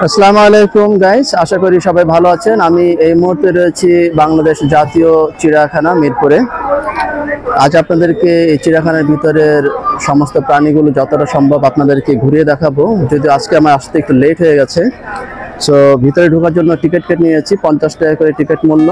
আসসালামু আলাইকুম গাইস, আশা করি সবাই ভালো আছেন। আমি এই মুহূর্তে রয়েছি বাংলাদেশ জাতীয় চিড়িয়াখানা মিরপুরে। আজ আপনাদেরকে এই চিড়িয়াখানার ভিতরের সমস্ত প্রাণীগুলো যতটা সম্ভব আপনাদেরকে ঘুরিয়ে দেখাবো। যদিও আজকে আমার আসতে একটু লেট হয়ে গেছে, সো ভিতরে ঢোকার জন্য টিকিট কেটে নিয়েছি, 50 টাকা করে টিকিট মূল্য।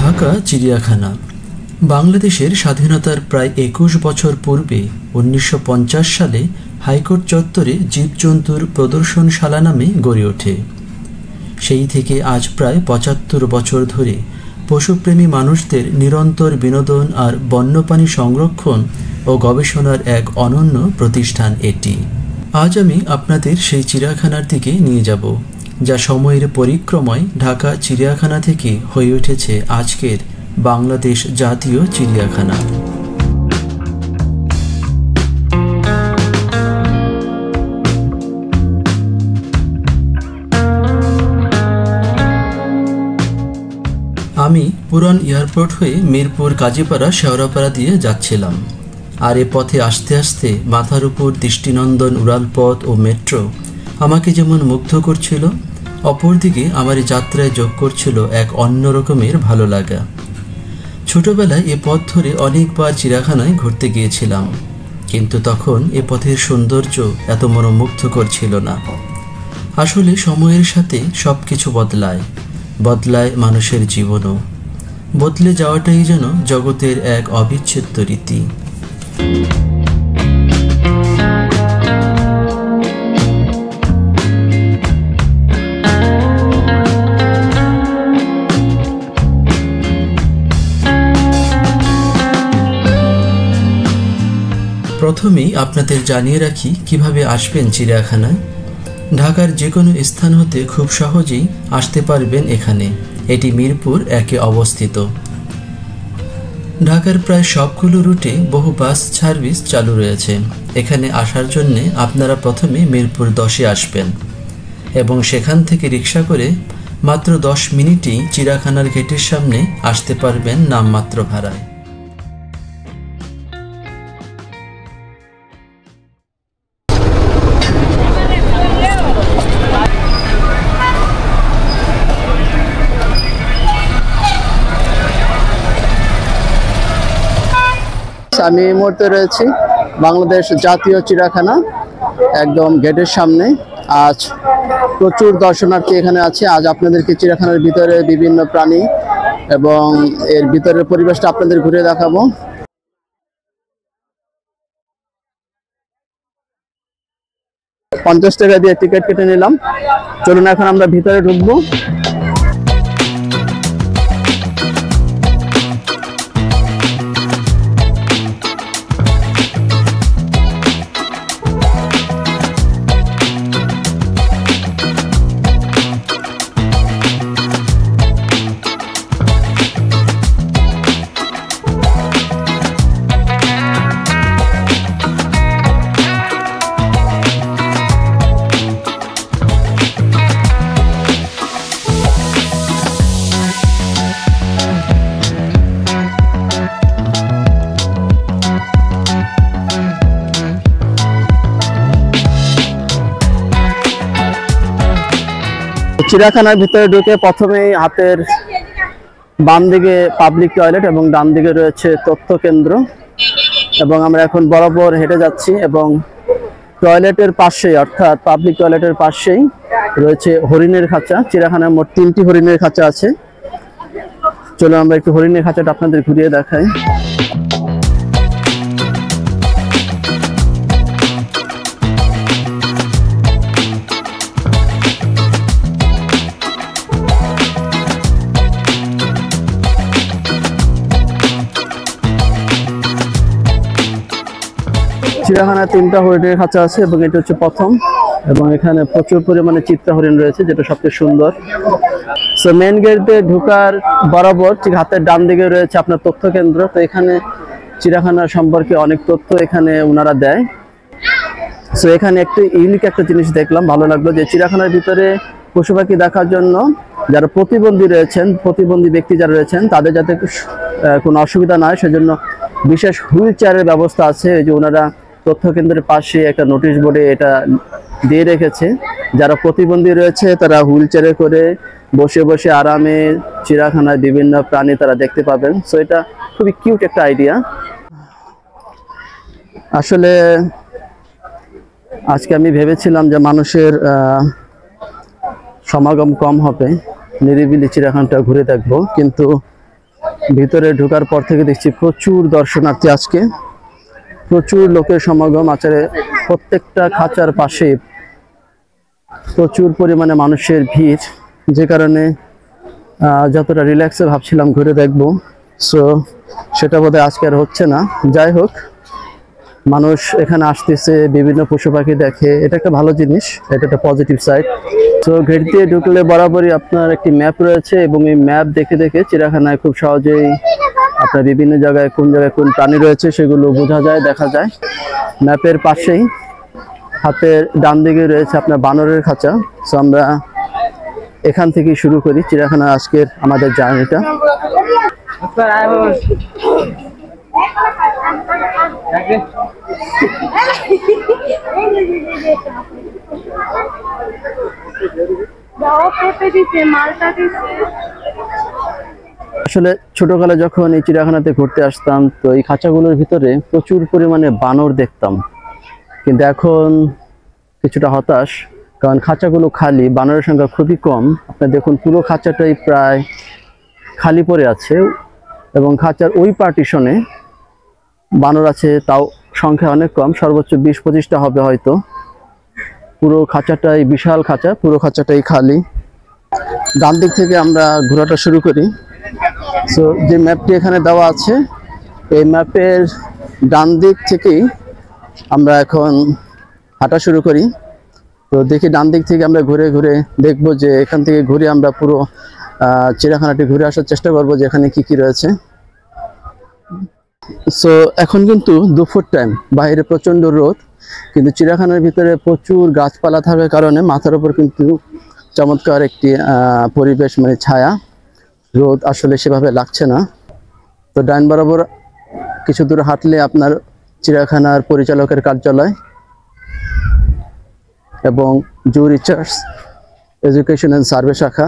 ঢাকা চিড়িয়াখানা বাংলাদেশের স্বাধীনতার প্রায় 21 বছর পূর্বে 1950 সালে হাইকোর্ট চত্বরে জীবজন্তুর প্রদর্শনশালা নামে গড়ে ওঠে। সেই থেকে আজ প্রায় 75 বছর ধরে পশুপ্রেমী মানুষদের নিরন্তর বিনোদন আর বন্যপ্রাণী সংরক্ষণ ও গবেষণার এক অনন্য প্রতিষ্ঠান এটি। আজ আমি আপনাদের সেই চিড়িয়াখানার দিকে নিয়ে যাব, যা সময়ের পরিক্রমায় ঢাকা চিড়িয়াখানা থেকে হয়ে উঠেছে আজকের বাংলাদেশ জাতীয় চিড়িয়াখানা। আমি পুরান এয়ারপোর্ট হয়ে মিরপুর কাজীপাড়া শেওড়াপাড়া দিয়ে যাচ্ছিলাম, আর এ পথে আস্তে আস্তে মাথার উপর দৃষ্টিনন্দন উড়ালপথ ও মেট্রো আমাকে যেমন মুগ্ধ করছিল, অপরদিকে আমার যাত্রায় যোগ করছিল এক অন্য রকমের ভালো লাগা। ছোটবেলায় এ পথ ধরে অনেকবার চিড়িয়াখানায় ঘুরতে গিয়েছিলাম, কিন্তু তখন এ পথের সৌন্দর্য এত মনোমুগ্ধকর ছিল না। আসলে সময়ের সাথে সব কিছু বদলায় মানুষের জীবনও। বদলে যাওয়াটাই যেন জগতের এক অবিচ্ছেদ্য রীতি। প্রথমেই আপনাদের জানিয়ে রাখি কিভাবে আসবেন চিড়িয়াখানায়। ঢাকার যে কোনো স্থান হতে খুব সহজেই আসতে পারবেন এখানে। এটি মিরপুর 1-এ অবস্থিত। ঢাকার প্রায় সবগুলো রুটে বহু বাস সার্ভিস চালু রয়েছে। এখানে আসার জন্য আপনারা প্রথমে মিরপুর 10-এ আসবেন এবং সেখান থেকে রিক্সা করে মাত্র 10 মিনিটেই চিড়িয়াখানার গেটের সামনে আসতে পারবেন নামমাত্র ভাড়ায়। আমি এই মুহূর্তে রয়েছি বাংলাদেশ জাতীয় চিড়িয়াখানা, একদম গেটের সামনে। আজ প্রচুর দর্শনার্থী এখানে আছে। আজ আপনাদেরকে চিড়িয়াখানার ভিতরে বিভিন্ন প্রাণী এবং এর ভিতরের পরিবেশটা আপনাদের ঘুরে দেখাবো। $50 টাকা দিয়ে টিকিট কেটে নিলাম। চলুন এখন আমরা ভিতরে ঢুকবো। চিড়িয়াখানার ভিতরে ঢুকে প্রথমেই হাতের বাম দিকে পাবলিক টয়লেট এবং ডান দিকে রয়েছে তথ্য কেন্দ্র, এবং আমরা এখন বরাবর হেঁটে যাচ্ছি এবং টয়লেটের পাশেই, অর্থাৎ পাবলিক টয়লেটের পাশেই রয়েছে হরিণের খাঁচা। চিড়িয়াখানায় মোট 3টি হরিণের খাঁচা আছে। চলো আমরা একটু হরিণের খাঁচাটা আপনাদের ঘুরিয়ে দেখাই। চিড়িয়াখানায় তিনটা হরিণের খাঁচা আছে এবং এটা হচ্ছে প্রথম। এবং এখানে প্রচুর পরিমাণে চিত্তা হরিণ রয়েছে, যেটা সবচেয়ে সুন্দর। সো মেন গেট দিয়ে ঢোকার বরাবর ঠিক হাতের ডান দিকে রয়েছে আপনার তথ্য কেন্দ্র। তো এখানে চিড়িয়াখানা সম্পর্কে অনেক তথ্য এখানে ওনারা দেয়। সো এখানে একটি ইউনিক একটা জিনিস দেখলাম, ভালো লাগলো, যে চিড়িয়াখানার ভিতরে পশু পাখি দেখার জন্য যারা প্রতিবন্ধী ব্যক্তি যারা রয়েছেন তাদের যাতে কোনো অসুবিধা না হয় সেজন্য বিশেষ হুইল চেয়ারের ব্যবস্থা আছে। এই যে ওনারা তথ্য কেন্দ্রের পাশে একটা নোটিশ বোর্ডে এটা দিয়ে রেখেছে, যারা প্রতিবন্ধী রয়েছে তারা হুইল চেয়ারে করে বসে বসে আরামে চিড়িয়াখানায় বিভিন্ন প্রাণী তারা দেখতে পাবেন। সো এটা খুবই কিউট একটা আইডিয়া। আসলে আজকে আমি ভেবেছিলাম যে মানুষের সমাগম কম হবে, নিরিবিলি চিড়িয়াখানাটা ঘুরে দেখবো, কিন্তু ভিতরে ঢোকার পর থেকে দেখছি প্রচুর দর্শনার্থী। আজকে প্রচুর লোকের সমাগম আছে, প্রত্যেকটা খাঁচার পাশে প্রচুর পরিমাণে মানুষের ভিড়, যে কারণে যতটা রিল্যাক্সে ভাবছিলাম ঘুরে দেখবো, সো সেটা বোধহয় আজকে আর হচ্ছে না। যাই হোক, মানুষ এখানে আসতেছে, বিভিন্ন পশু পাখি দেখে, এটা একটা ভালো জিনিস, এটা একটা পজিটিভ সাইড। তো গেট দিয়ে ঢুকলে বরাবরই আপনার একটি ম্যাপ রয়েছে এবং এই ম্যাপ দেখে দেখে চিড়িয়াখানায় খুব সহজেই আপনার বিভিন্ন জায়গায় কোন প্রাণী রয়েছে সেগুলো বোঝা যায়, দেখা যায়। ম্যাপের পাশেই হাতের ডান দিকে রয়েছে আপনার বানরের খাঁচা। সো আমরা এখান থেকেই শুরু করি চিড়িয়াখানা আজকের আমাদের জার্নিটা। আসলে ছোটকালে যখন এই চিড়িয়াখানাতে ঘুরতে আসতাম, তো এই খাঁচাগুলোর ভিতরে প্রচুর পরিমাণে বানর দেখতাম, কিন্তু এখন কিছুটা হতাশ, কারণ খাঁচাগুলো খালি, বানরের সংখ্যা খুবই কম। আপনার দেখুন পুরো খাঁচাটাই প্রায় খালি পড়ে আছে এবং খাঁচার ওই পার্টিশনে বানর আছে, তাও সংখ্যা অনেক কম, সর্বোচ্চ 20-25টা হবে হয়তো। পুরো খাঁচাটাই বিশাল খাঁচা, পুরো খাঁচাটাই খালি। ডান দিক থেকে আমরা ঘোরাটা শুরু করি। সো যে ম্যাপটি এখানে দেওয়া আছে, এই ম্যাপের ডান দিক থেকেই আমরা এখন হাঁটা শুরু করি। তো দেখি ডান দিক থেকে আমরা ঘুরে ঘুরে দেখব, যে এখান থেকে ঘুরে আমরা পুরো চিড়িয়াখানাটি ঘুরে আসার চেষ্টা করব যে এখানে কি কি রয়েছে। সো এখন কিন্তু দুপুর টাইম, বাইরে প্রচন্ড রোদ, কিন্তু চিড়িয়াখানার ভিতরে প্রচুর গাছপালা থাকার কারণে মাথার উপর কিন্তু চমৎকার একটি পরিবেশ, মানে ছায়া, রোদ আসলে সেভাবে লাগছে না। তো ডাইন বরাবর কিছু দূর হাঁটলে আপনার চিড়িয়াখানার পরিচালকের কার্যালয় এবং জু রিসার্চ এডুকেশন অ্যান্ড সার্ভে শাখা।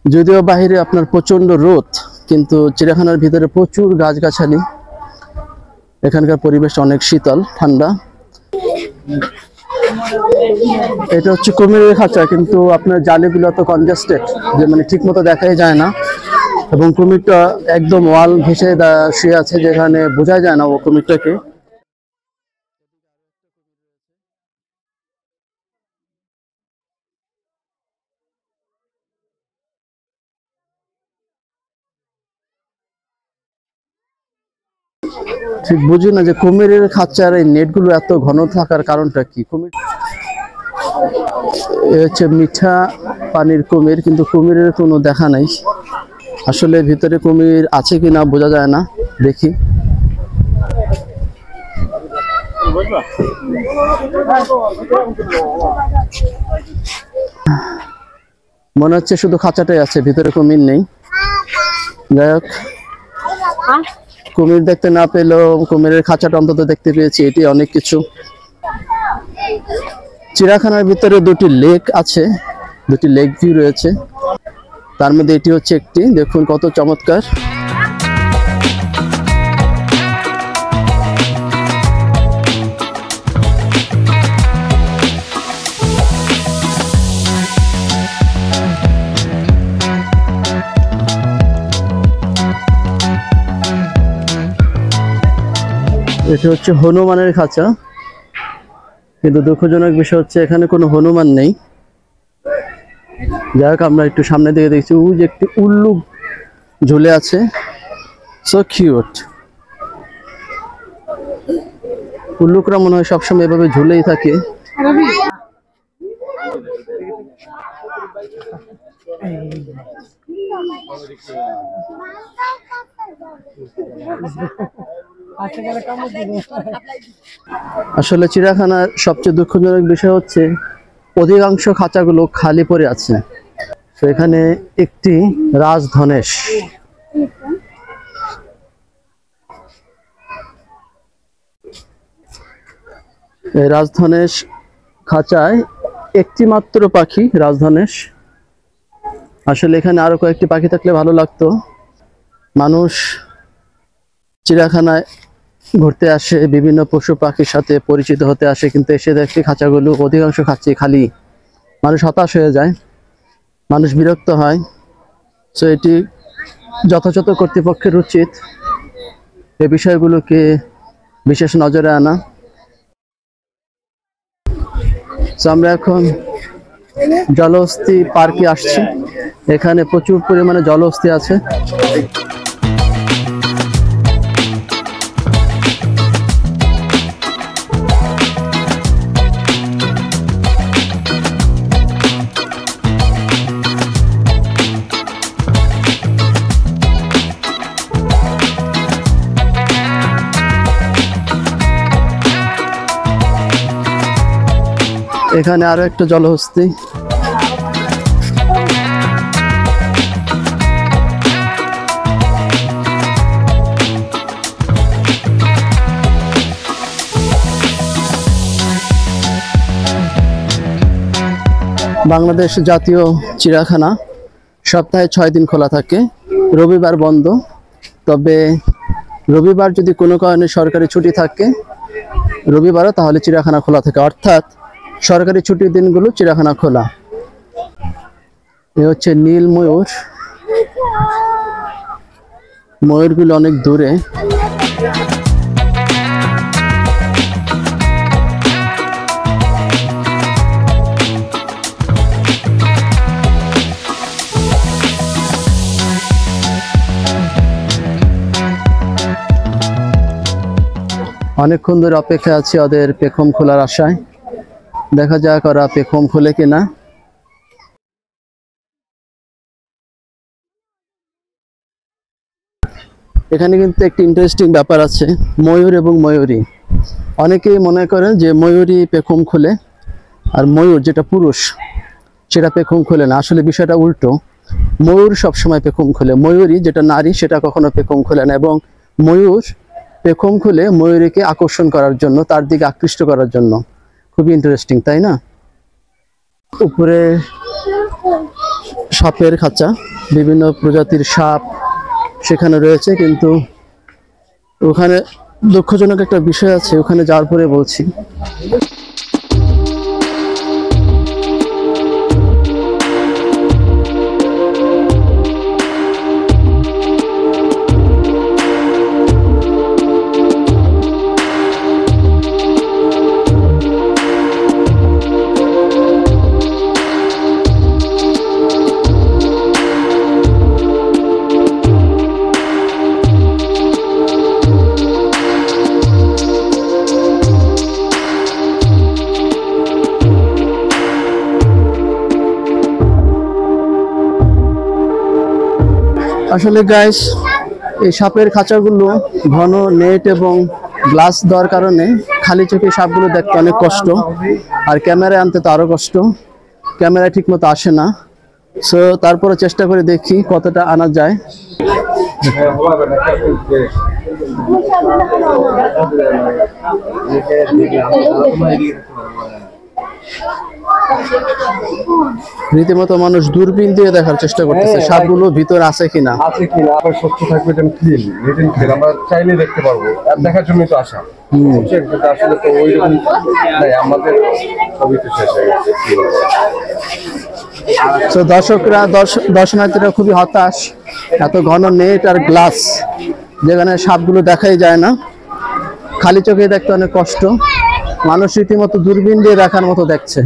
যদিও বাহিরে আপনার প্রচন্ড রোদ, কিন্তু চিড়িয়াখানার ভিতরে প্রচুর গাছগাছালি, এখানকার পরিবেশ অনেক শীতল ঠান্ডা। এটা হচ্ছে কুমিরের খাঁচা, কিন্তু আপনার জালিগুলো তো কনজেস্টেড, যে মানে ঠিক মতো দেখাই যায় না, এবং কুমিরটা একদম ওয়াল ঘেঁষে শুয়ে আছে, যেখানে বোঝা যায় না ও কুমিরটাকে। ঠিক বুঝি না যে কুমিরের খাঁচার এই নেটগুলো এত ঘন থাকার কারণটা কি। কুমির হচ্ছে মিঠা পানির কুমির, কিন্তু কুমিরের কোনো দেখা নাই। আসলে ভিতরে কুমির আছে কিনা বোঝা যায় না, দেখি। মনে হচ্ছে শুধু খাঁচাটাই আছে, ভিতরে কুমির নেই। যাই হোক, কুমির দেখতে না পেলেও কুমিরের খাঁচাটা অন্তত দেখতে পেয়েছি, এটি অনেক কিছু। চিড়িয়াখানার ভিতরে দুটি লেক আছে, দুটি লেক ভিউ রয়েছে, তার মধ্যে এটি হচ্ছে একটি। দেখুন কত চমৎকার। এটা হচ্ছে হনুমানের খাঁচা, কিন্তু দুঃখজনক বিষয় হচ্ছে এখানে কোনো হনুমান নেই। যাই হোক, আমরা একটু সামনে দিকে দেখছি, ওই যে একটি উল্লুক ঝুলে আছে, সো কিউট। উল্লুকরা মনে হয় সবসময় এভাবে ঝুলেই থাকে। আসলে চিড়িয়াখানার সবচেয়ে দুঃখজনক বিষয় হচ্ছে অধিকাংশ খাঁচাগুলো খালি পড়ে আছে। তো এখানে একটি রাজধনেশ, এই রাজধনেশ খাঁচায় একটি মাত্র পাখি রাজধনেশ। আসলে এখানে আরো কয়েকটি পাখি থাকলে ভালো লাগতো। মানুষ চিড়িয়াখানায় ঘুরতে আসে, বিভিন্ন পশু পাখির সাথে পরিচিত হতে আসে, কিন্তু এসে দেখে খাঁচাগুলো অধিকাংশ খাঁচি খালি। মানুষ হতাশ হয়ে যায়, মানুষ বিরক্ত হয়। সো এটি যথাযথ কর্তৃপক্ষের উচিত এই বিষয়গুলোকে বিশেষ নজরে আনা। সো আমরা এখন জলহস্তী পার্কে আসছি। এখানে প্রচুর পরিমাণে জলহস্তী আছে। এখানে আরো একটা জলহস্তী। বাংলাদেশ জাতীয় চিড়িয়াখানা সপ্তাহে 6 দিন খোলা থাকে, রবিবার বন্ধ। তবে রবিবার যদি কোনো কারণে সরকারি ছুটি থাকে রবিবারও, তাহলে চিড়িয়াখানা খোলা থাকে। অর্থাৎ সরকারি ছুটির দিনগুলো চিড়িয়াখানা খোলা। এ হচ্ছে নীল ময়ূর। ময়ূরগুলো অনেক দূরে। অনেকক্ষণ ধরে অপেক্ষা আছি ওদের পেখম খোলার আশায়। দেখা যাক ওরা পেখম খোলে কিনা। এখানে কিন্তু একটি ইন্টারেস্টিং ব্যাপার আছে, ময়ূর এবং ময়ূরী। অনেকেই মনে করেন যে ময়ূরী পেখম খোলে আর ময়ূর যেটা পুরুষ সেটা পেখম খোলে না। আসলে বিষয়টা উল্টো। ময়ূর সবসময় পেখম খোলে, ময়ূরী যেটা নারী সেটা কখনো পেখম খোলে না। এবং ময়ূর পেখম খুলে ময়ূরীকে আকর্ষণ করার জন্য, তার দিকে আকৃষ্ট করার জন্য। খুবই ইন্টারেস্টিং, তাই না? উপরে সাপের খাঁচা, বিভিন্ন প্রজাতির সাপ সেখানে রয়েছে, কিন্তু ওখানে দুঃখজনক একটা বিষয় আছে, ওখানে যাওয়ার পরে বলছি। আসলে গাইস, এই সাপের খাঁচাগুলো ঘন নেট এবং গ্লাস দেওয়ার কারণে খালি চোখে সাপগুলো দেখতে অনেক কষ্ট, আর ক্যামেরায় আনতে তো আরো কষ্ট। ক্যামেরা ঠিক মতো আসে না। সো তারপরে চেষ্টা করে দেখি কতটা আনা যায়। রীতিমতো মানুষ দূরবীন দিয়ে দেখার চেষ্টা করতেছে সাপগুলো ভিতরে আছে কিনা। স্বচ্ছ থাকবে, আমরা চাইলে দেখতে পারবো, আর দেখার জন্যই তো আসা। আসলে তো ওই রকম আমাদের সবই তো শেষ হয়ে গেছে। তো দর্শকরা, দর্শনার্থীরা খুবই হতাশ। এত ঘন নেট আর গ্লাস, যেখানে সাপগুলো দেখাই যায় না, খালি চোখে দেখতে অনেক কষ্ট। মানুষ রীতিমতো দূরবীন দিয়ে দেখার মতো দেখছে,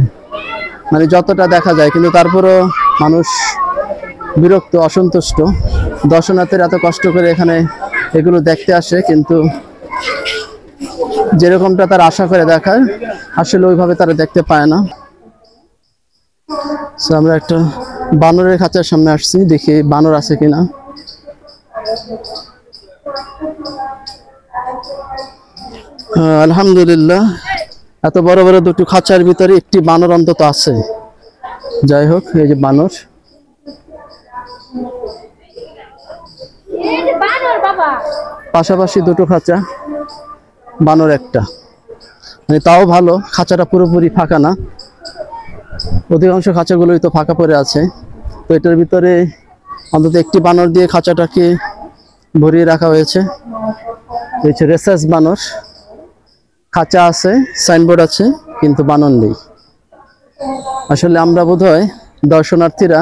মানে যতটা দেখা যায়, কিন্তু তারপরও মানুষ বিরক্ত, অসন্তুষ্ট। দর্শনার্থীরা এত কষ্ট করে এখানে এগুলো দেখতে আসে, কিন্তু যেরকমটা তারা আশা করে দেখায় আসলে ওইভাবে তারা দেখতে পায় না। So, আমরা একটা বানরের খাঁচার সামনে আসছি, দেখি বানর আছে কিনা। আলহামদুলিল্লাহ, এত বড় বড় দুটো খাঁচার ভিতরে একটি বানর অন্তত আছে। যাই হোক, এই যে বানর। পাশাপাশি দুটো খাঁচা, বানর একটা, মানে তাও ভালো, খাঁচাটা পুরোপুরি ফাঁকা না। অধিকাংশ খাঁচাগুলোই তো ফাঁকা পড়ে আছে। তো এটার ভিতরে অন্তত একটি বানর দিয়ে খাঁচাটাকে ভরিয়ে রাখা হয়েছে। এই যে রেসাস বানর, খাঁচা আছে, সাইনবোর্ড আছে, কিন্তু বানর নেই। আসলে আমরা বোধহয় দর্শনার্থীরা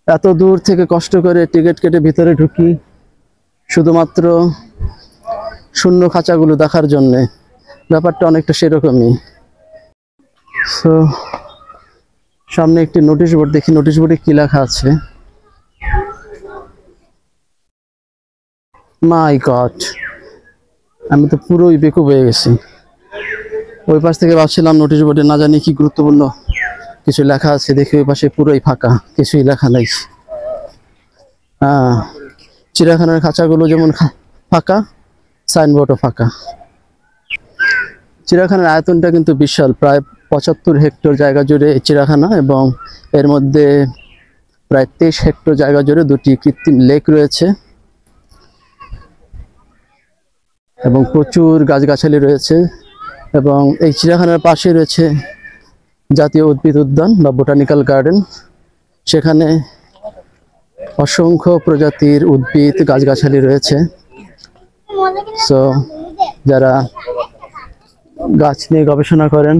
এত দূর থেকে কষ্ট করে টিকিট কেটে ভিতরে ঢুকি শুধুমাত্র শূন্য খাঁচাগুলো দেখার জন্য। ব্যাপারটা অনেকটা সেরকমই। সো সামনে একটি নোটিশ বোর্ড, দেখি নোটিশ বোর্ডে কি লেখা আছে। মাই গড, আমি তো পুরোই বেকুব হয়ে গেছি। ওই পাশ থেকে ভাবছিলাম নোটিশ বোর্ডে না জানি কি গুরুত্বপূর্ণ কিছু লেখা আছে, দেখি ওই পাশে পুরোই ফাঁকা, কিছুই লেখা নাই। চিড়িয়াখানার খাঁচাগুলো যেমন ফাঁকা, সাইনবোর্ডও ফাঁকা। চিড়িয়াখানার আয়তনটা কিন্তু বিশাল, প্রায় 75 হেক্টর জায়গা জুড়ে এই চিড়িয়াখানা, এবং এর মধ্যে প্রায় 23 হেক্টর জায়গা জুড়ে দুটি কৃত্রিম লেক রয়েছে, এবং প্রচুর গাছগাছালি রয়েছে। এবং এই চিড়িয়াখানার পাশে রয়েছে জাতীয় উদ্ভিদ উদ্যান বা বোটানিক্যাল গার্ডেন। সেখানে অসংখ্য প্রজাতির উদ্ভিদ গাছগাছালি রয়েছে। সো যারা গাছ নিয়ে গবেষণা করেন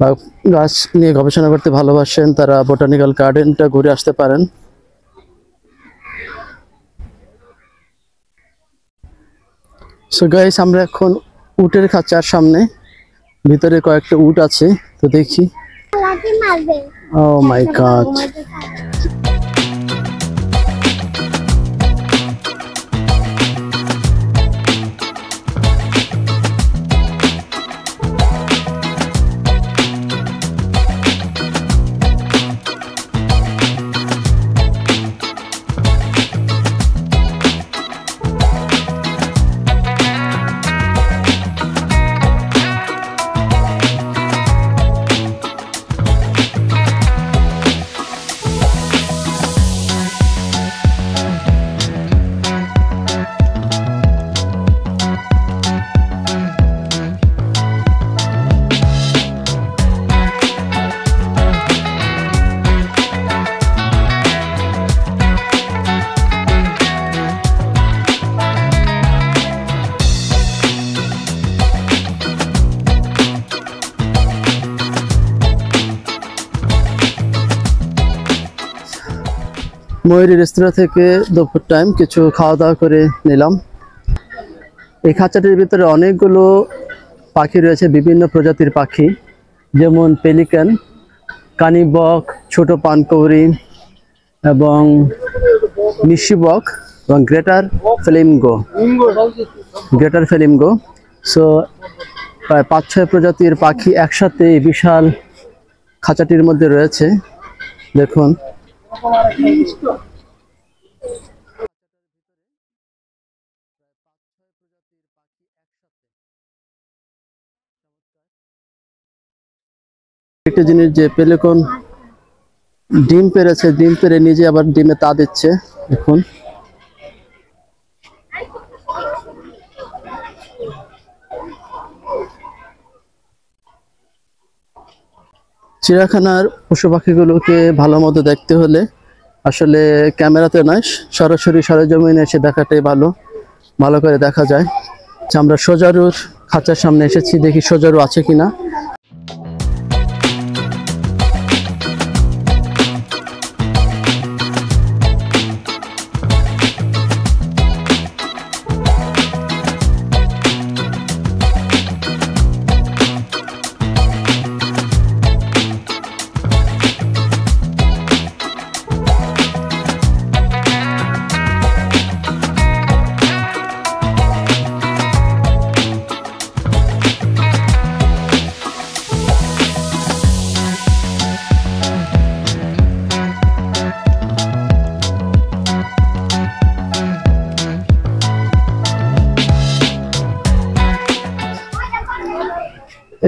বা গাছ নিয়ে গবেষণা করতে ভালোবাসেন, তারা বোটানিক্যাল গার্ডেনটা ঘুরে আসতে পারেন। সো গাইস, আমরা এখন উটের খাঁচার সামনে, ভিতরে কয়েকটা উট আছে, তো দেখি। ও মাই গড, ময়ূরী রেস্তোরাঁ থেকে দুপুর টাইম কিছু খাওয়া দাওয়া করে নিলাম। এই খাঁচাটির ভিতরে অনেকগুলো পাখি রয়েছে, বিভিন্ন প্রজাতির পাখি, যেমন পেলিকান, কানিবক, ছোট পানকৌড়ি এবং নিশিবক এবং গ্রেটার ফ্লেমিঙ্গো। সো প্রায় 5-6 প্রজাতির পাখি একসাথে এই বিশাল খাঁচাটির মধ্যে রয়েছে। দেখুন, একটা জিনিস যে পেলিকন ডিম পেড়েছে, ডিম পেড়ে নিজে আবার ডিমে তা দিচ্ছে। দেখুন, চিড়িয়াখানার পশু পাখিগুলোকে ভালো মতো দেখতে হলে আসলে ক্যামেরাতে নয়, সরাসরি সরেজমিনে এসে দেখাটাই ভালো করে দেখা যায়। আমরা সোজারুর খাঁচার সামনে এসেছি, দেখি সোজারু আছে কিনা।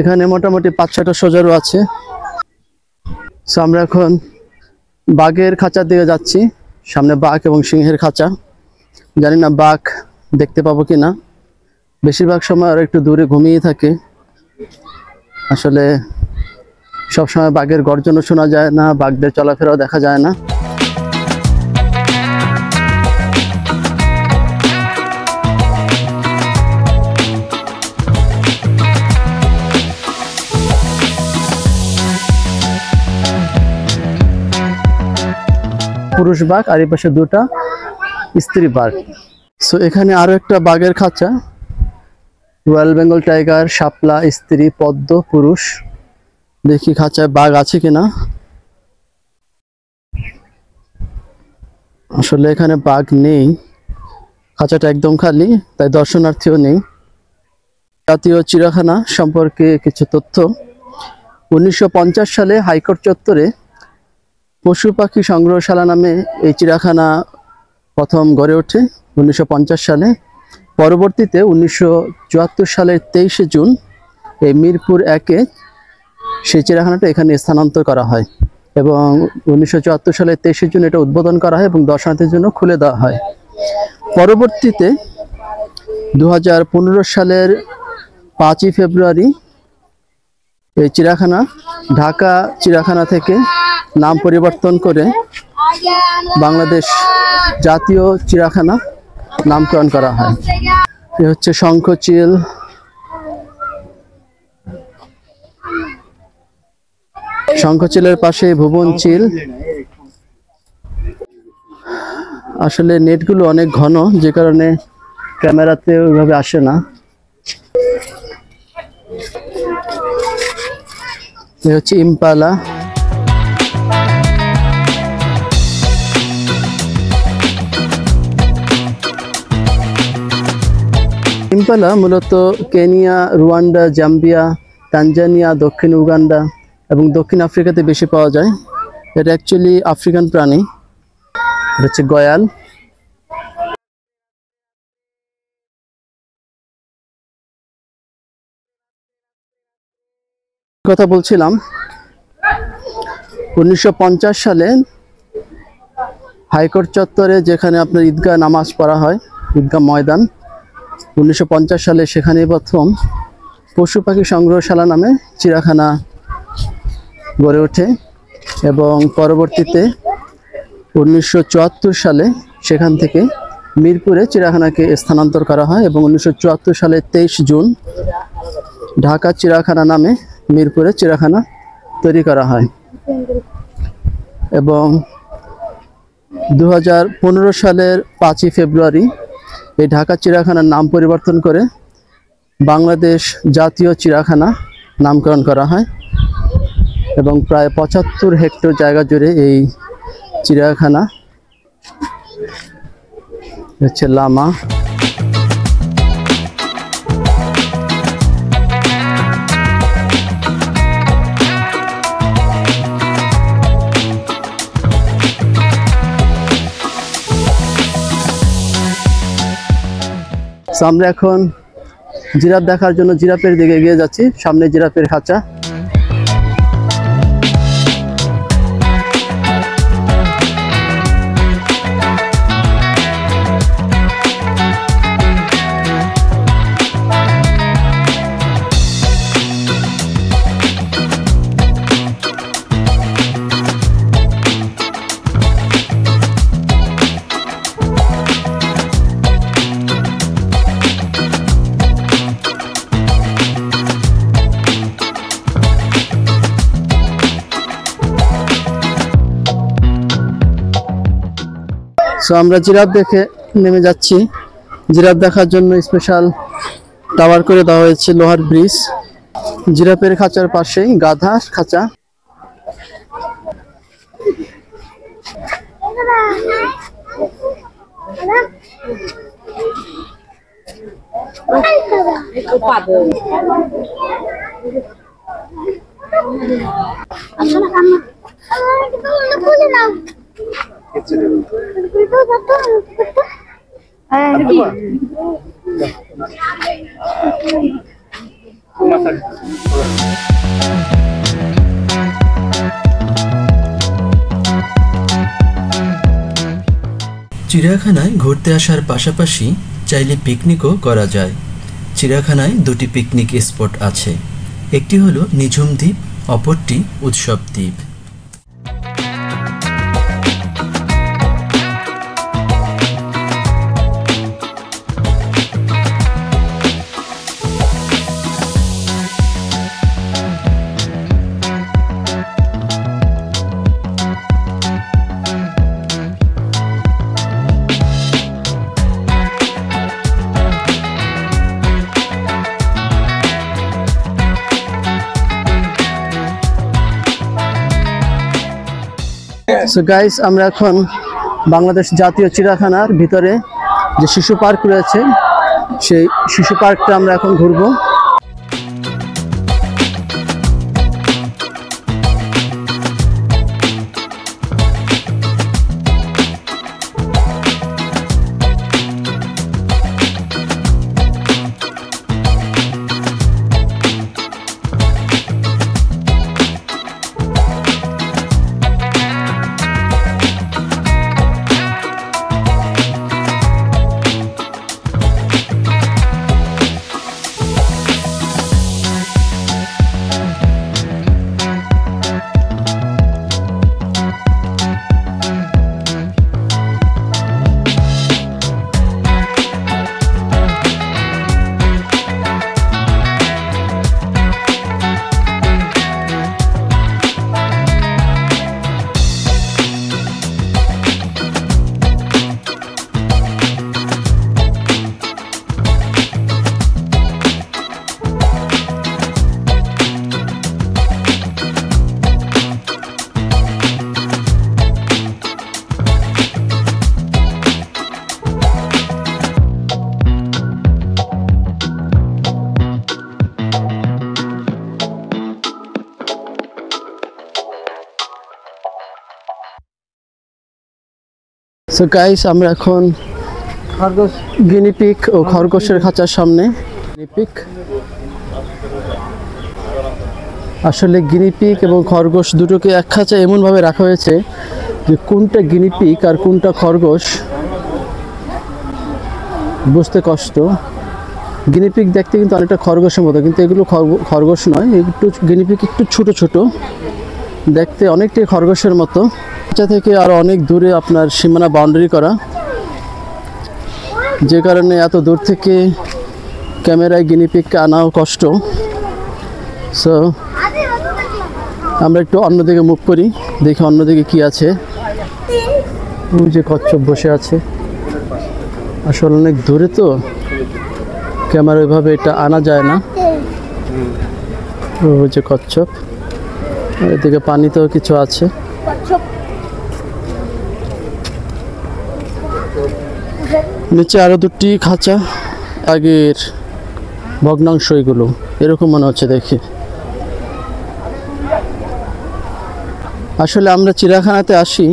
এখানে মোটামুটি 5-6টা সজারু আছে। সো আমরা এখন বাঘের খাঁচার দিকে যাচ্ছি। সামনে বাঘ এবং সিংহের খাঁচা। জানি না বাঘ দেখতে পাবো কিনা। বেশিরভাগ সময় আর একটু দূরে ঘুমিয়ে থাকে। আসলে সবসময় বাঘের গর্জনও শোনা যায় না, বাঘদের চলাফেরাও দেখা যায় না। পুরুষ বাঘ আর এই পাশে 2টা স্ত্রী বাঘ। সো এখানে আরো একটা বাঘের খাঁচা, রয়্যাল বেঙ্গল টাইগার, শাপলা স্ত্রী, পদ্ম পুরুষ। দেখি খাঁচায় বাঘ আছে কিনা। আসলে এখানে বাঘ নেই, খাঁচাটা একদম খালি, তাই দর্শনার্থীও নেই। জাতীয় চিড়িয়াখানা সম্পর্কে কিছু তথ্য। 1950 সালে হাইকোর্ট চত্বরে পশু পাখি সংগ্রহশালা নামে এই চিড়িয়াখানা প্রথম গড়ে ওঠে 1950 সালে। পরবর্তীতে 1974 সালের 23শে জুন এই মিরপুর 1-এ সেই চিড়িয়াখানাটা এখানে স্থানান্তর করা হয় এবং 1974 সালের 23শে জুন এটা উদ্বোধন করা হয় এবং দর্শনার্থীদের জন্য খুলে দেওয়া হয়। পরবর্তীতে 2015 সালের 5ই ফেব্রুয়ারি এই চিড়িয়াখানা ঢাকা চিড়িয়াখানা থেকে নাম পরিবর্তন করে বাংলাদেশ জাতীয় চিড়িয়াখানা নামকরণ করা হয়। এ হচ্ছে শঙ্খচিল, শঙ্খচিলের পাশে ভুবন চিল। আসলে নেটগুলো অনেক ঘন, যে কারণে ক্যামেরাতে ওইভাবে আসে না। এ হচ্ছে ইম্পালা। ইম্পালা মূলত কেনিয়া, রুয়ান্ডা, জাম্বিয়া, তানজানিয়া, দক্ষিণ উগান্ডা এবং দক্ষিণ আফ্রিকাতে বেশি পাওয়া যায়। এটা অ্যাকচুয়ালি আফ্রিকান প্রাণী। এটা হচ্ছে গয়াল। কথা বলছিলাম 1950 সালে হাইকোর্ট চত্বরে, যেখানে আপনার ঈদগাহ নামাজ পড়া হয়, ঈদগাহ ময়দান, 1950 সালে সেখানে প্রথম পশু পাখি সংগ্রহশালা নামে চিড়িয়াখানা গড়ে ওঠে এবং পরবর্তীতে 1974 সালে সেখান থেকে মিরপুরে চিড়িয়াখানাকে স্থানান্তর করা হয় এবং 1974 সালের 23 জুন ঢাকা চিড়িয়াখানা নামে মিরপুরে চিড়িয়াখানা তৈরি করা হয় এবং 2015 সালের 5ই ফেব্রুয়ারি এই ঢাকা চিড়িয়াখানার নাম পরিবর্তন করে বাংলাদেশ জাতীয় চিড়িয়াখানা নামকরণ করা হয় এবং প্রায় 75 হেক্টর জায়গা জুড়ে এই চিড়িয়াখানা। হচ্ছে লামা। আমরা এখন জিরাফ দেখার জন্য জিরাফের দিকে এগিয়ে যাচ্ছি। সামনে জিরাফের খাঁচা। সো আমরা জিরাফ দেখে নেমে যাচ্ছি। জিরাফ দেখার জন্য স্পেশাল টাওয়ার করে দেওয়া হয়েছে, লোহার ব্রিজ। জিরাফের খাঁচার পাশেই গাধার খাঁচা। চিড়িয়াখানায় ঘুরতে আসার পাশাপাশি চাইলে পিকনিকও করা যায়। চিড়িয়াখানায় দুটি পিকনিক স্পট আছে, একটি হলো নিঝুম দ্বীপ, অপরটি উৎসব দ্বীপ। সো গাইস, আমরা এখন বাংলাদেশ জাতীয় চিড়িয়াখানার ভিতরে যে শিশু পার্ক রয়েছে সেই শিশু পার্কটা আমরা এখন ঘুরবো। সো গাইস, আমরা এখন গিনিপিগ ও খরগোশের খাঁচার সামনে। গিনিপিগ, আসলে গিনিপিগ এবং খরগোশ দুটোকে এক খাঁচা এমনভাবে রাখা হয়েছে যে কোনটা গিনিপিগ আর কোনটা খরগোশ বুঝতে কষ্ট। গিনিপিগ দেখতে কিন্তু অনেকটা খরগোশের মতো, কিন্তু এগুলো খরগোশ নয়, একটু গিনিপিগ একটু ছোট ছোট, দেখতে অনেকটাই খরগোশের মতো। খাঁচা থেকে আরও অনেক দূরে আপনার সীমানা বাউন্ডারি করা, যে কারণে এত দূর থেকে ক্যামেরায় গিনিপিগকে আনাও কষ্ট। সো আমরা একটু অন্যদিকে মুভ করি, দেখি অন্যদিকে কি আছে। ওই যে কচ্ছপ বসে আছে, আসলে অনেক দূরে তো ক্যামেরা ওইভাবে এটা আনা যায় না। ওই যে কচ্ছপ, এদিকে পানিতেও কিছু আছে। নিচে আরো দুটি খাঁচা, আগের ভগ্নাংশ, এগুলো এরকম মনে হচ্ছে দেখে। আসলে আমরা চিড়িয়াখানাতে আসি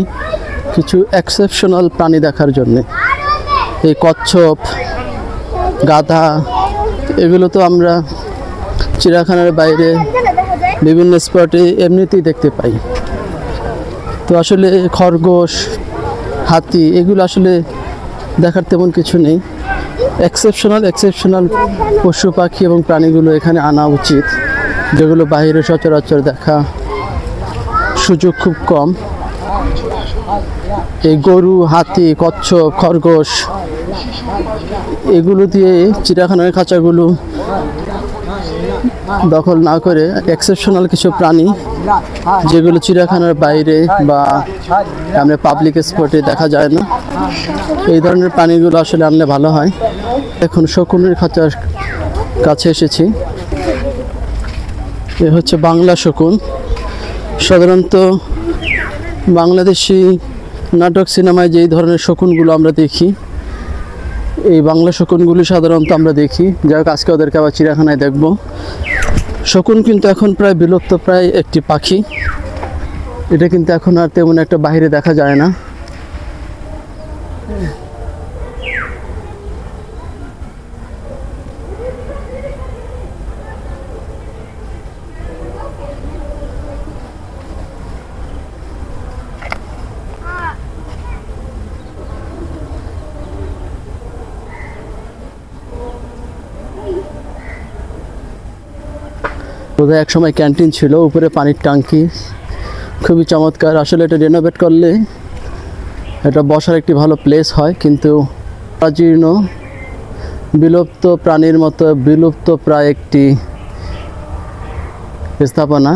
কিছু এক্সেপশনাল প্রাণী দেখার জন্য। এই কচ্ছপ, গাধা, এগুলো তো আমরা চিড়িয়াখানার বাইরে বিভিন্ন স্পটে এমনিতেই দেখতে পাই। তো আসলে খরগোশ, হাতি, এগুলো আসলে দেখার তেমন কিছু নেই। এক্সেপশনাল পশু পাখি এবং প্রাণীগুলো এখানে আনা উচিত, যেগুলো বাইরে সচরাচর দেখা সুযোগ খুব কম। এই গরু, হাতি, কচ্ছপ, খরগোশ, এগুলো দিয়ে চিড়িয়াখানার খাঁচাগুলো দখল না করে এক্সেপশনাল কিছু প্রাণী, যেগুলো চিড়িয়াখানার বাইরে বা আমরা পাবলিক স্পটে দেখা যায় না, এই ধরনের প্রাণীগুলো আসলে আনলে ভালো হয়। এখন শকুনের খাঁচার কাছে এসেছি। এ হচ্ছে বাংলা শকুন। সাধারণত বাংলাদেশি নাটক সিনেমায় যেই ধরনের শকুনগুলো আমরা দেখি, এই বাংলা শকুনগুলি সাধারণত আমরা দেখি। যাই হোক, আজকে ওদেরকে আবার চিড়িয়াখানায় দেখব। শকুন কিন্তু এখন প্রায় বিলুপ্ত প্রায় একটি পাখি, এটা কিন্তু এখন আর তেমন একটা বাইরে দেখা যায় না। বোধহয় এক সময় ক্যান্টিন ছিল, উপরে পানির ট্যাঙ্কি, খুবই চমৎকার। আসলে এটা রেনোভেট করলে এটা বসার একটি ভালো প্লেস হয়, কিন্তু প্রাচীর্ণ বিলুপ্ত প্রাণীর মতো বিলুপ্ত প্রায় একটি স্থাপনা।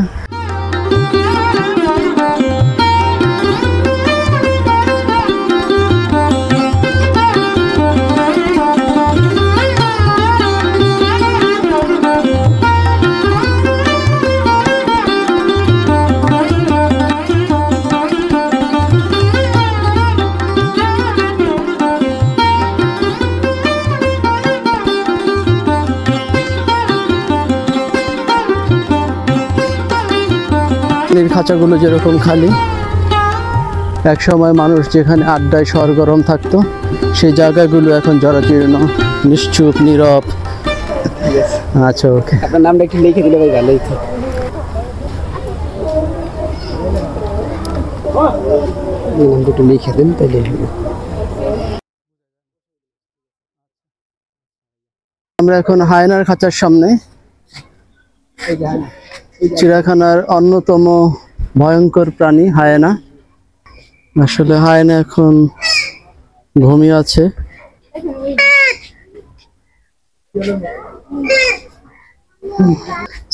খাঁচাগুলো যেরকম খালি, এক সময় মানুষ যেখানে আড্ডায় সরগরম থাকতো, সেই জায়গাগুলো এখন জরাজীর্ণ, নিশ্চুপ, নীরব। আচ্ছা, ওকে, আপনার নামটা একটু লিখে দিলে ভাই ভালোই তো। নামটা একটু লিখে দেন তাহলে। আমরা এখন হায়নার খাঁচার সামনে। চিড়িয়াখানার অন্যতম ভয়ঙ্কর প্রাণী হায়না। আসলে হায়না এখন ঘুমিয়ে আছে।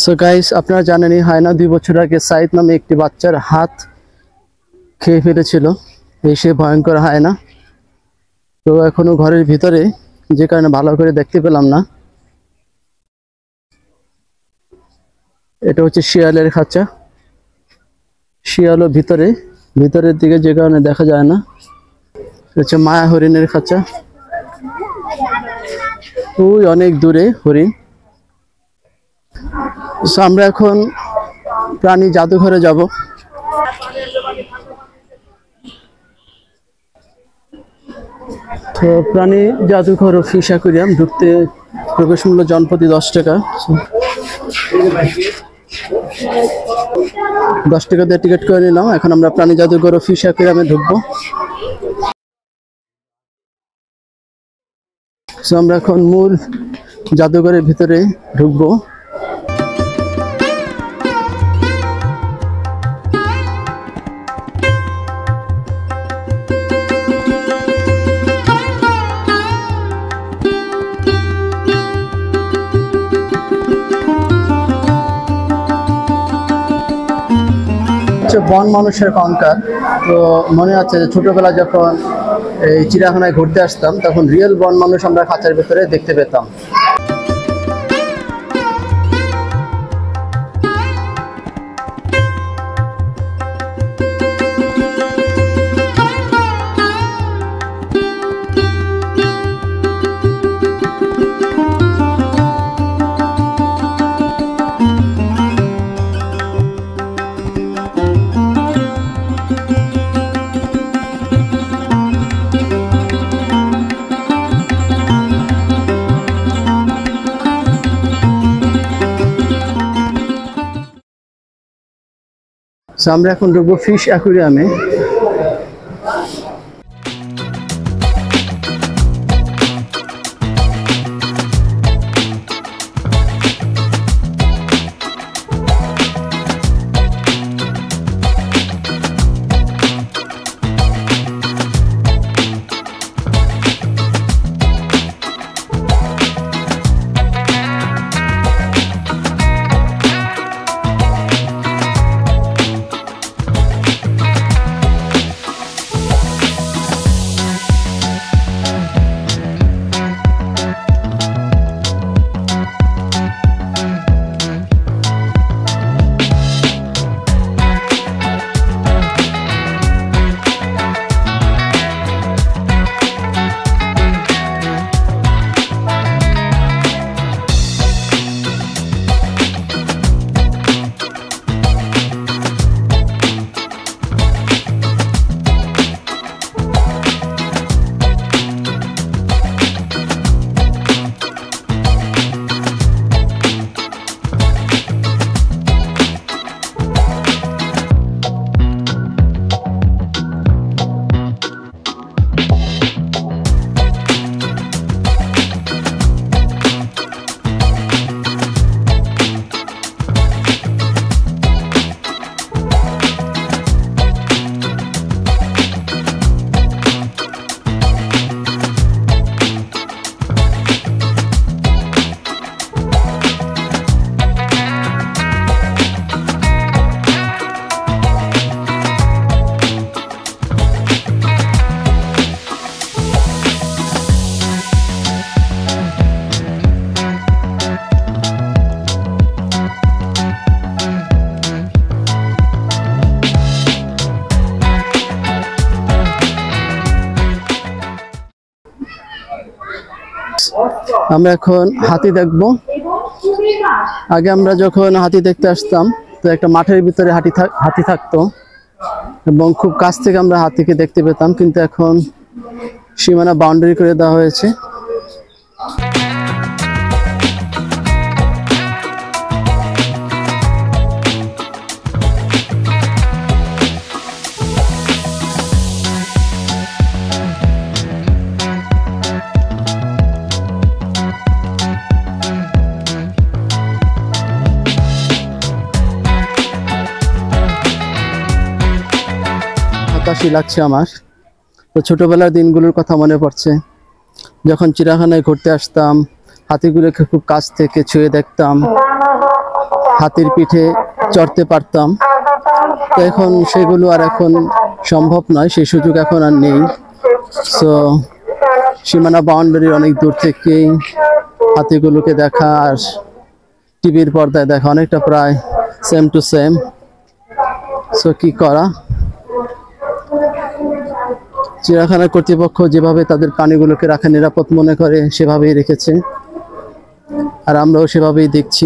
সো গাইস, আপনারা জানেনই হায়না 2 বছর আগে সাইদ নামে একটি বাচ্চার হাত খেয়ে ফেলেছিল, এই সে ভয়ঙ্কর হায়না। তো এখনো ঘরের ভিতরে, যে কারণে ভালো করে দেখতে পেলাম না। এটা হচ্ছে শিয়ালের খাঁচা। শিয়ালও ভিতরের দিকে, যে কারণে দেখা যায় না। হচ্ছে মায়া হরিণের খাঁচা, ওই অনেক দূরে হরিণ। আমরা এখন প্রাণী জাদুঘরে যাব। তো প্রাণী জাদুঘর ও ফিশ অ্যাকুয়ারিয়াম ঢুকতে প্রবেশ মূল্য জনপ্রতি 10 টাকা। 10 টাকা দিয়ে টিকিট করে নিলাম। এখন আমরা প্রাণী জাদুঘর ও ফিশ অ্যাকুয়ারিয়ামে ঢুকবো। সো আমরা এখন মূল জাদুঘরের ভিতরে ঢুকবো। বন মানুষের কঙ্কাল। তো মনে আছে যে ছোটবেলা যখন এই চিড়িয়াখানায় ঘুরতে আসতাম, তখন রিয়েল বন মানুষ আমরা খাঁচার ভিতরে দেখতে পেতাম। আমরা এখন ঢুকবো ফিশ অ্যাকুয়ারিয়ামে। আমরা এখন হাতি দেখব। আগে আমরা যখন হাতি দেখতে আসতাম তো একটা মাঠের ভিতরে হাতি থাকতো এবং খুব কাছ থেকে আমরা হাতিকে দেখতে পেতাম, কিন্তু এখন সীমানা বাউন্ডারি করে দেওয়া হয়েছে। হতাশই লাগছে আমার। তো ছোটবেলার দিনগুলোর কথা মনে পড়ছে, যখন চিড়িয়াখানায় ঘুরতে আসতাম, হাতিগুলোকে খুব কাছ থেকে ছুঁয়ে দেখতাম, হাতির পিঠে চড়তে পারতাম। তো এখন সেগুলো আর এখন সম্ভব নয়, সেই সুযোগ এখন আর নেই। সো সীমানা বাউন্ডারির অনেক দূর থেকেই হাতিগুলোকে দেখা আর টিভির পর্দায় দেখা অনেকটা প্রায় সেম টু সেম। সো কি করা, চিড়িয়াখানা কর্তৃপক্ষ যেভাবে তাদের প্রাণীগুলোকে রাখা নিরাপদ মনে করে সেভাবেই রেখেছে, আর আমরাও সেভাবেই দেখছি।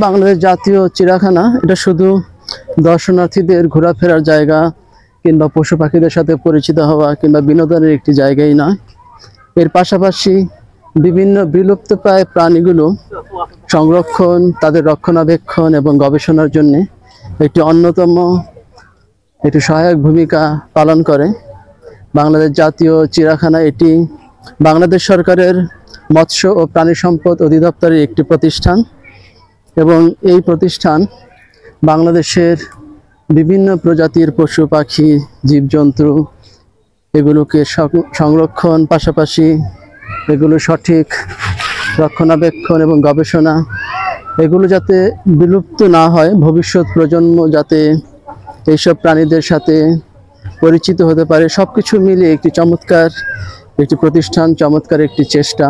বাংলাদেশ জাতীয় চিড়িয়াখানা এটা শুধু দর্শনার্থীদের ঘোরাফেরার জায়গা কিংবা পশু পাখিদের সাথে পরিচিত হওয়া কিংবা বিনোদনের একটি জায়গাই নয়, এর পাশাপাশি বিভিন্ন বিলুপ্তপ্রায় প্রাণীগুলো সংরক্ষণ, তাদের রক্ষণাবেক্ষণ এবং গবেষণার জন্য একটি অন্যতম একটি সহায়ক ভূমিকা পালন করে। বাংলাদেশ জাতীয় চিড়িয়াখানা এটি বাংলাদেশ সরকারের মৎস্য ও প্রাণী সম্পদ অধিদপ্তরের একটি প্রতিষ্ঠান এবং এই প্রতিষ্ঠান বাংলাদেশের বিভিন্ন প্রজাতির পশু পাখি জীবজন্তু এগুলোকে সংরক্ষণ, পাশাপাশি এগুলো সঠিক রক্ষণাবেক্ষণ এবং গবেষণা, এগুলো যাতে বিলুপ্ত না হয়, ভবিষ্যৎ প্রজন্ম যাতে এইসব প্রাণীদের সাথে পরিচিত হতে পারে, সব কিছু মিলিয়ে একটি চমৎকার একটি প্রতিষ্ঠান, চমৎকার একটি চেষ্টা।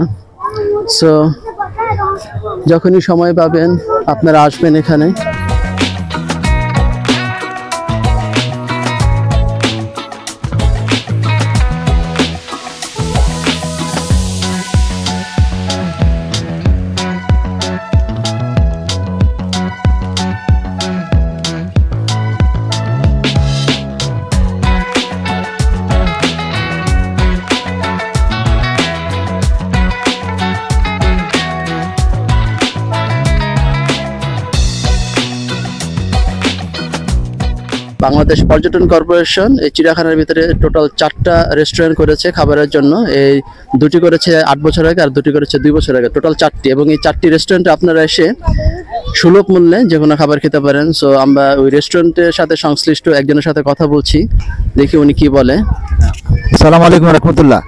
সো যখনই সময় পাবেন আপনারা আসবেন এখানে। বাংলাদেশ পর্যটন কর্পোরেশন এই চিড়িয়াখানার ভিতরে টোটাল 4টা রেস্টুরেন্ট করেছে খাবারের জন্য। এই 2টি করেছে 8 বছর আগে আর 2টি করেছে 2 বছর আগে, টোটাল 4টি। এবং এই 4টি রেস্টুরেন্টে আপনারা এসে সুলভ মূল্যে যে কোনো খাবার খেতে পারেন। সো আমরা ওই রেস্টুরেন্টের সাথে সংশ্লিষ্ট একজনের সাথে কথা বলছি, দেখি উনি কি বলে। আসসালামু আলাইকুম রহমতুল্লাহ।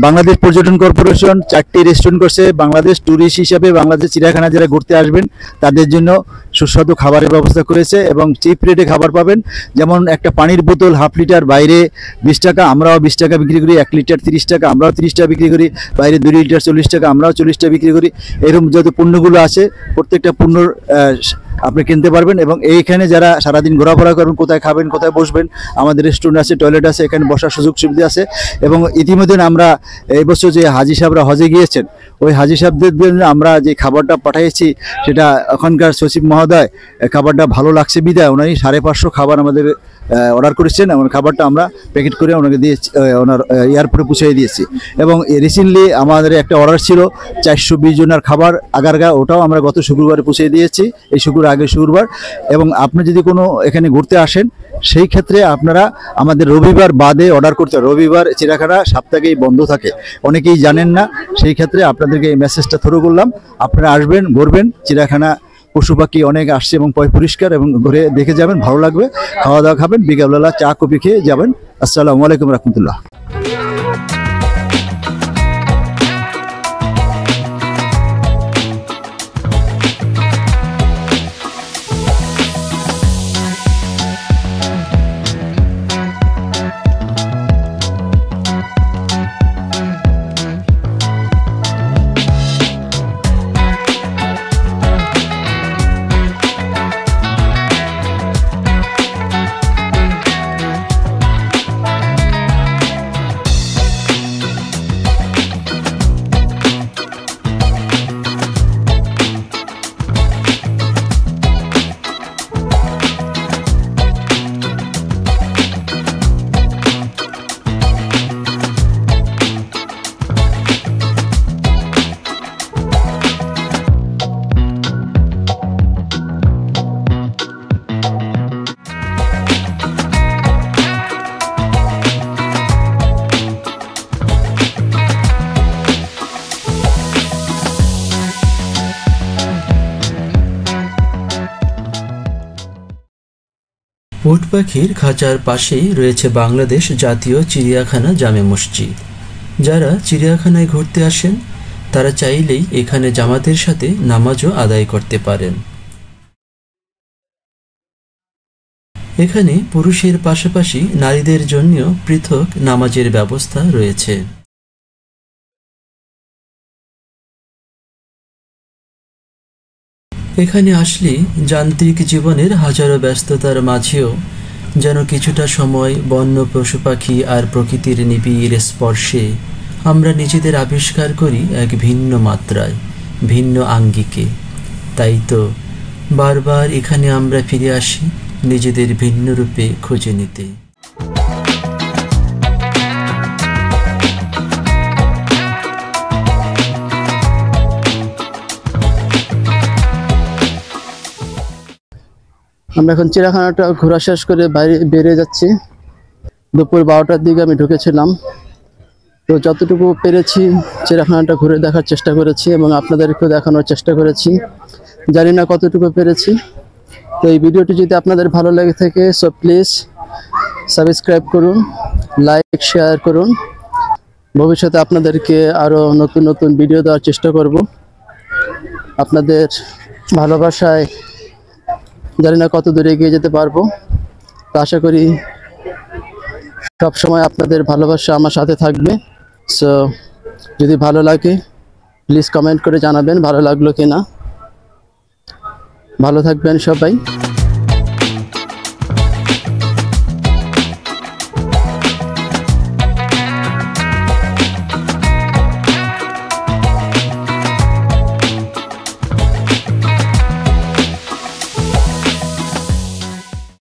বাংলাদেশ পর্যটন কর্পোরেশন 4টি রেস্টুরেন্ট করছে। বাংলাদেশ ট্যুরিস্ট হিসাবে বাংলাদেশ চিড়িয়াখানা যারা ঘুরতে আসবেন তাদের জন্য সুস্বাদু খাবারের ব্যবস্থা করেছে এবং চিপ রেটে খাবার পাবেন। যেমন একটা পানির বোতল হাফ লিটার বাইরে 20 টাকা, আমরাও 20 টাকা বিক্রি করি। 1 লিটার 30 টাকা, আমরাও 30 টাকা বিক্রি করি। বাইরে 2 লিটার 40 টাকা, আমরাও 40 টাকা বিক্রি করি। এরকম যত পণ্যগুলো আছে প্রত্যেকটা পণ্যর আপনি কিনতে পারবেন। এবং এইখানে যারা সারাদিন ঘোরাফেরা করবেন, কোথায় খাবেন, কোথায় বসবেন, আমাদের রেস্টুরেন্ট আছে, টয়লেট আছে, এখানে বসার সুযোগ সুবিধা আছে। এবং ইতিমধ্যে আমরা এই বছর যে হাজি সাহেবরা হজে গিয়েছেন ওই হাজি সাহেবদের জন্য আমরা যে খাবারটা পাঠিয়েছি সেটা ওখানকার সচিব মহোদয় খাবারটা ভালো লাগছে বিদায় উনি 550 খাবার আমাদের অর্ডার করেছেন এবং খাবারটা আমরা প্যাকেট করে ওনাকে দিয়ে ওনার এয়ারপোর্টে পৌঁছে দিয়েছি। এবং রিসেন্টলি আমাদের একটা অর্ডার ছিল 420 জনের খাবার আগারগা, ওটাও আমরা গত শুক্রবারে পৌঁছে দিয়েছি, এই আগের শুক্রবার। এবং আপনি যদি কোনো এখানে ঘুরতে আসেন সেই ক্ষেত্রে আপনারা আমাদের রবিবার বাদে অর্ডার করতে, রবিবার চিড়িয়াখানা সপ্তাহেই বন্ধ থাকে, অনেকেই জানেন না। সেই ক্ষেত্রে আপনাদেরকে এই মেসেজটা থ্রু করলাম, আপনারা আসবেন, ঘুরবেন, চিড়িয়াখানা পশু পাখি অনেক আসছে এবং পরিষ্কার, এবং ঘুরে দেখে যাবেন, ভালো লাগবে। খাওয়া দাওয়া খাবেন, বিকালবেলা চা কফি খেয়ে যাবেন। আসসালামু আলাইকুম রহমতুল্লাহ। উট পাখির খাঁচার পাশেই রয়েছে বাংলাদেশ জাতীয় চিড়িয়াখানা জামে মসজিদ। যারা চিড়িয়াখানায় ঘুরতে আসেন তারা চাইলেই এখানে জামাতের সাথে নামাজও আদায় করতে পারেন। এখানে পুরুষের পাশাপাশি নারীদের জন্য পৃথক নামাজের ব্যবস্থা রয়েছে। এখানে আসলে যান্ত্রিক জীবনের হাজারো ব্যস্ততার মাঝেও যেন কিছুটা সময় বন্য পশু পাখি আর প্রকৃতির নিবিড় স্পর্শে আমরা নিজেদের আবিষ্কার করি এক ভিন্ন মাত্রায়, ভিন্ন আঙ্গিকে। তাই তো বারবার এখানে আমরা ফিরে আসি নিজেদের ভিন্ন রূপে খুঁজে নিতে। আমরা এখন চিড়িয়াখানাটা ঘোরা শেষ করে বাইরে বেরিয়ে যাচ্ছি। দুপুর 12টার দিকে আমি ঢুকেছিলাম, তো যতটুকু পেরেছি চিড়িয়াখানাটা ঘুরে দেখার চেষ্টা করেছি এবং আপনাদেরকেও দেখানোর চেষ্টা করেছি। জানি না কতটুকু পেরেছি। তো এই ভিডিওটি যদি আপনাদের ভালো লেগে থাকে সো প্লিজ সাবস্ক্রাইব করুন, লাইক শেয়ার করুন। ভবিষ্যতে আপনাদেরকে আরও নতুন নতুন ভিডিও দেওয়ার চেষ্টা করব। আপনাদের ভালোবাসায় জানি না কত দূরে এগিয়ে যেতে পারবো। তো আশা করি সব সময় আপনাদের ভালোবাসা আমার সাথে থাকবে। সো যদি ভালো লাগে প্লিজ কমেন্ট করে জানাবেন ভালো লাগলো কিনা। ভালো থাকবেন সবাই।